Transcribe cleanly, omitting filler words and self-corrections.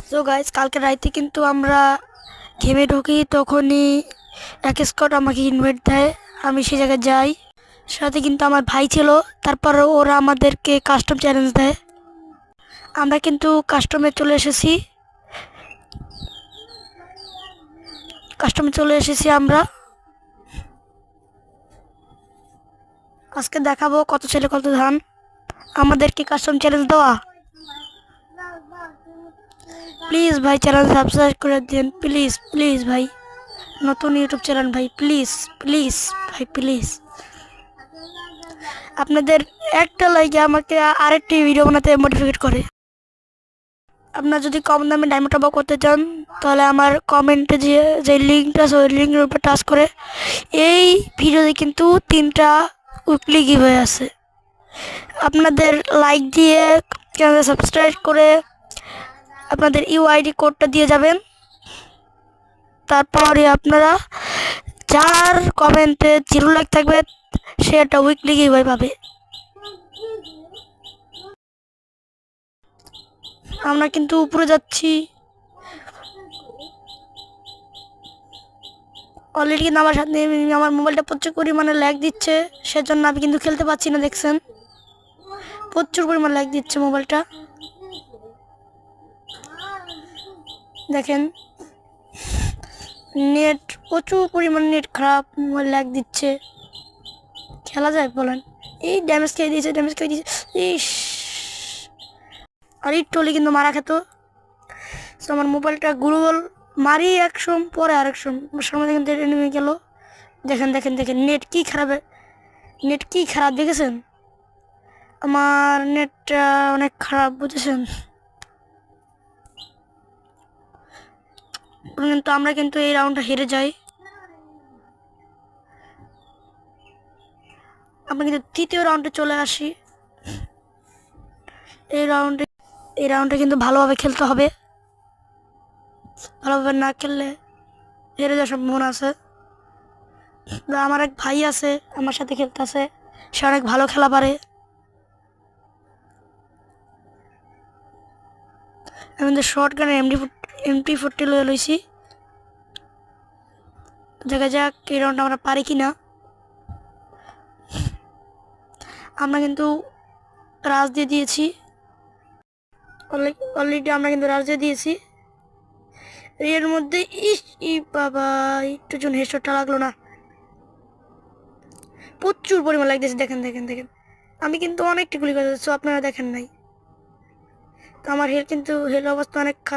So guys, কালকে রাইতে কিন্তু আমরা গেমে ঢুকি, তখনই এক স্কট আমাকে ইনভাইট দেয়, আমি সে জায়গায় যাই। সাথে কিন্তু আমার ভাই ছিল, তারপর ওরা আমাদেরকে কাস্টম চ্যালেঞ্জ দেয়। আমরা কিন্তু কাস্টমে চলে এসেছি আমরা। আজকে দেখাবো কত ছেলে কত ধান। আমাদেরকে কাস্টম চ্যালেঞ্জ দেওয়া। প্লিজ ভাই, চ্যানেল সাবস্ক্রাইব করে দিন, প্লিজ প্লিজ ভাই। নতুন ইউটিউব চ্যানেল ভাই, প্লিজ প্লিজ ভাই প্লিজ। আপনাদের একটা লাইকে আমাকে আরেকটি ভিডিও বানাতে মোটিভেট করে। আপনারা যদি কম দামে ডায়মন্ড টপ আপ করতে চান, তাহলে আমার কমেন্টে যে লিঙ্কটা আছে ওই লিঙ্কের উপর টাচ করে এই ভিডিওতে কিন্তু 3টা উইকলি গিভওয়ে আছে। আপনাদের লাইক দিয়ে চ্যানেল সাবস্ক্রাইব করে আপনাদের ইউআইডি কোডটা দিয়ে যাবেন। তারপরে আপনারা যার কমেন্টে 0 লাইক থাকবে সে একটা উইকলি গিভওয়ে পাবে। আমরা কিন্তু উপরে যাচ্ছি। অলরেডি কিন্তু আমার সাথে আমার মোবাইলটা প্রচুর পরিমাণে ল্যাগ দিচ্ছে, সেজন্য আমি কিন্তু খেলতে পারছি না। দেখছেন, প্রচুর পরিমাণ ল্যাগ দিচ্ছে মোবাইলটা। দেখেন, নেট প্রচুর পরিমাণ নেট খারাপ, মোবাইল ল্যাগ দিচ্ছে। খেলা যায় বলেন? এই ড্যামেজ খেয়ে দিয়েছে। ইস, আর একটু হলে কিন্তু মারা খেত। তো আমার মোবাইলটা গুগল মারি একশো পরে আরেকশো মধ্যে কিন্তু নেমে গেল। দেখেন দেখেন দেখেন, নেট কি খারাপ দেখেছেন? আমার নেটটা অনেক খারাপ, বুঝেছেন? কিন্তু আমরা কিন্তু এই রাউন্ডটা হেরে যাই। আমরা কিন্তু তৃতীয় রাউন্ডে চলে আসি। এই রাউন্ডে কিন্তু ভালোভাবে খেলতে হবে। ভালোভাবে না খেললে হেরে যাওয়ার সম্ভাবনা আছে। আমার এক ভাই আছে, আমার সাথে খেলতেছে, সে অনেক ভালো খেলা পারে। আমি তো শর্ট গানে MP40 লইছি। দেখা যাক এই রাউন্ড আমরা পারি কিনা। আমরা কিন্তু রাজ দিয়ে দিয়েছি। অলরেডি আমরা কিন্তু রাজ দিয়ে দিয়েছি। এর মধ্যে বাবা, একটু জন হেডশটটা লাগলো না। প্রচুর পরিমাণ লাগতেছে। দেখেন দেখেন দেখেন, আমি কিন্তু অনেকটা গুলি করে দিচ্ছি, আপনারা দেখেন নাই। তো আমার হেল অবস্থা অনেক খারাপ।